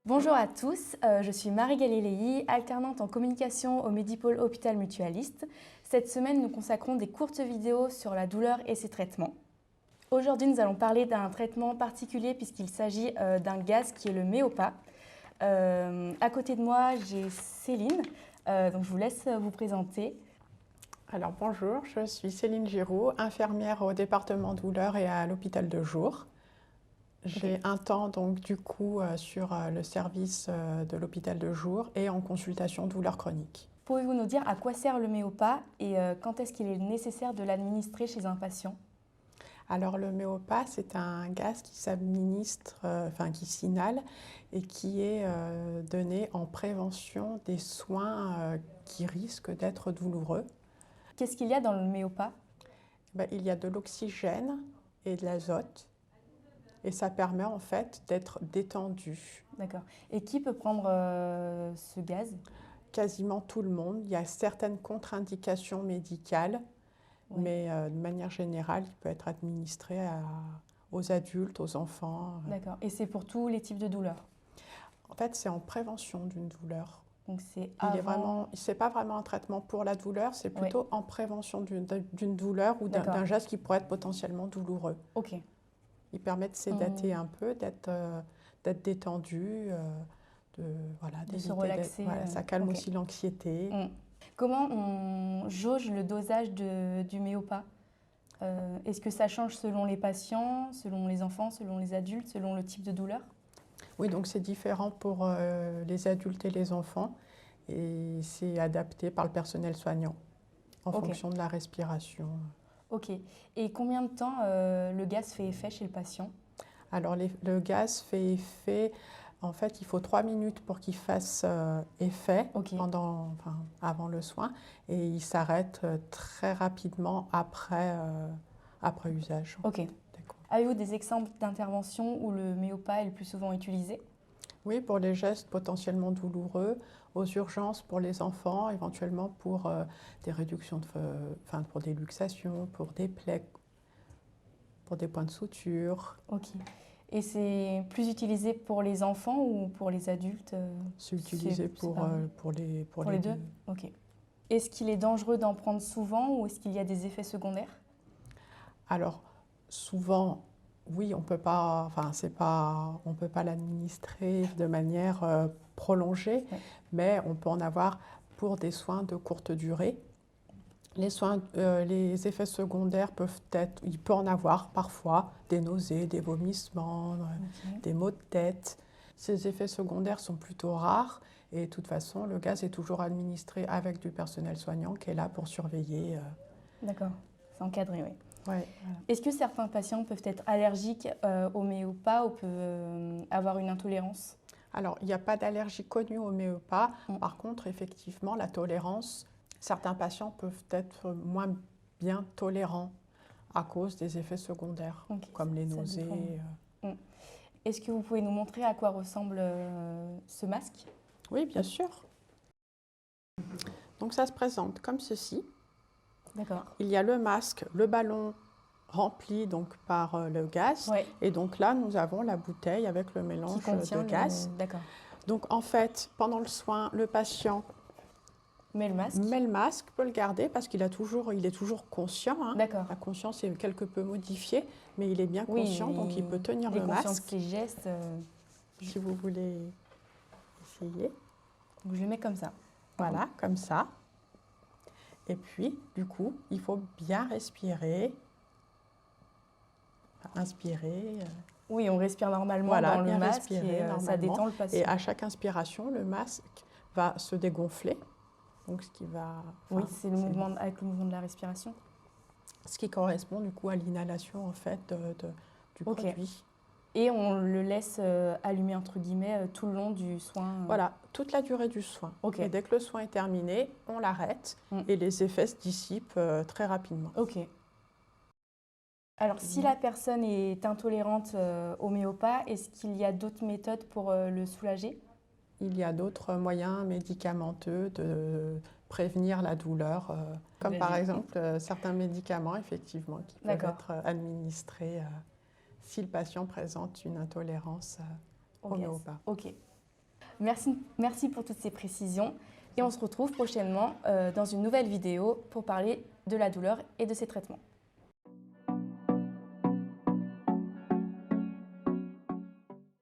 Bonjour à tous, je suis Marie Galilei, alternante en communication au Medipôle Hôpital Mutualiste. Cette semaine, nous consacrons des courtes vidéos sur la douleur et ses traitements. Aujourd'hui, nous allons parler d'un traitement particulier puisqu'il s'agit d'un gaz qui est le Méopa. À côté de moi, j'ai Céline, donc je vous laisse vous présenter. Alors bonjour, je suis Céline Giraud, infirmière au département douleur et à l'hôpital de jour. J'ai un temps donc du coup sur le service de l'hôpital de jour et en consultation douleur chronique. Pouvez-vous nous dire à quoi sert le Méopa et quand est-ce qu'il est nécessaire de l'administrer chez un patient? Alors le Méopa, c'est un gaz qui s'administre, qui s'inhale et qui est donné en prévention des soins qui risquent d'être douloureux. Qu'est-ce qu'il y a dans le Méopa? Il y a de l'oxygène et de l'azote. Et ça permet en fait d'être détendu. D'accord. Et qui peut prendre ce gaz? Quasiment tout le monde. Il y a certaines contre-indications médicales, Oui. mais de manière générale, il peut être administré aux adultes, aux enfants. D'accord. Et c'est pour tous les types de douleurs? En fait, c'est en prévention d'une douleur. Donc c'est avant... C'est pas vraiment un traitement pour la douleur, c'est plutôt en prévention d'une douleur ou d'un geste qui pourrait être potentiellement douloureux. Ok. Il permet de sédater un peu, d'être détendu, de se relaxer. Ça calme aussi l'anxiété. Comment on jauge le dosage du Méopa? Est-ce que ça change selon les patients, selon les enfants, selon les adultes, selon le type de douleur? Oui, donc c'est différent pour les adultes et les enfants et c'est adapté par le personnel soignant en fonction de la respiration. Ok. Et combien de temps le gaz fait effet chez le patient? Alors le gaz fait effet, en fait il faut 3 minutes pour qu'il fasse effet avant le soin et il s'arrête très rapidement après usage. Ok. Avez-vous des exemples d'interventions où le Méopa est le plus souvent utilisé? Oui, pour les gestes potentiellement douloureux, aux urgences pour les enfants, éventuellement pour des réductions pour des luxations, pour des plaies, pour des points de suture. Ok. Et c'est plus utilisé pour les enfants ou pour les adultes? C'est utilisé pour les deux. Ok. Est-ce qu'il est dangereux d'en prendre souvent ou est-ce qu'il y a des effets secondaires? Alors, souvent, oui, on peut pas l'administrer de manière prolongée, mais on peut en avoir pour des soins de courte durée. Les effets secondaires il peut en avoir parfois des nausées, des vomissements, des maux de tête. Ces effets secondaires sont plutôt rares et de toute façon, le gaz est toujours administré avec du personnel soignant qui est là pour surveiller. D'accord, c'est encadré, oui. Ouais, voilà. Est-ce que certains patients peuvent être allergiques au Méopa ou peuvent avoir une intolérance? Alors, il n'y a pas d'allergie connue au Méopa. Par contre, effectivement, la tolérance, certains patients peuvent être moins bien tolérants à cause des effets secondaires, comme les nausées. Est-ce que vous pouvez nous montrer à quoi ressemble ce masque? Oui, bien sûr. Donc, ça se présente comme ceci. D'accord. Il y a le masque, le ballon rempli donc par le gaz. Et donc là, nous avons la bouteille avec le mélange de gaz. D'accord. Donc en fait, pendant le soin, le patient met le masque, peut le garder parce qu'il est toujours conscient. D'accord. La conscience est quelque peu modifiée, mais il est bien conscient, donc il peut tenir le masque. Ses gestes. Si vous voulez essayer. Donc je le mets comme ça. Voilà, comme ça. Et puis, du coup, il faut bien respirer. Inspirer. Oui, on respire normalement dans le masque et ça détend le patient. Et à chaque inspiration, le masque va se dégonfler. Donc, ce qui va... Oui, c'est le mouvement avec le mouvement de la respiration. Ce qui correspond du coup à l'inhalation en fait du produit. Et on le laisse allumer entre guillemets tout le long du soin. Voilà, toute la durée du soin. Et dès que le soin est terminé, on l'arrête et les effets se dissipent très rapidement. Ok. Alors, si la personne est intolérante au Méopa, est-ce qu'il y a d'autres méthodes pour le soulager? Il y a d'autres moyens médicamenteux de prévenir la douleur, comme par exemple certains médicaments, effectivement, qui peuvent être administrés si le patient présente une intolérance au Méopa. Ok. Merci pour toutes ces précisions et on se retrouve prochainement dans une nouvelle vidéo pour parler de la douleur et de ses traitements.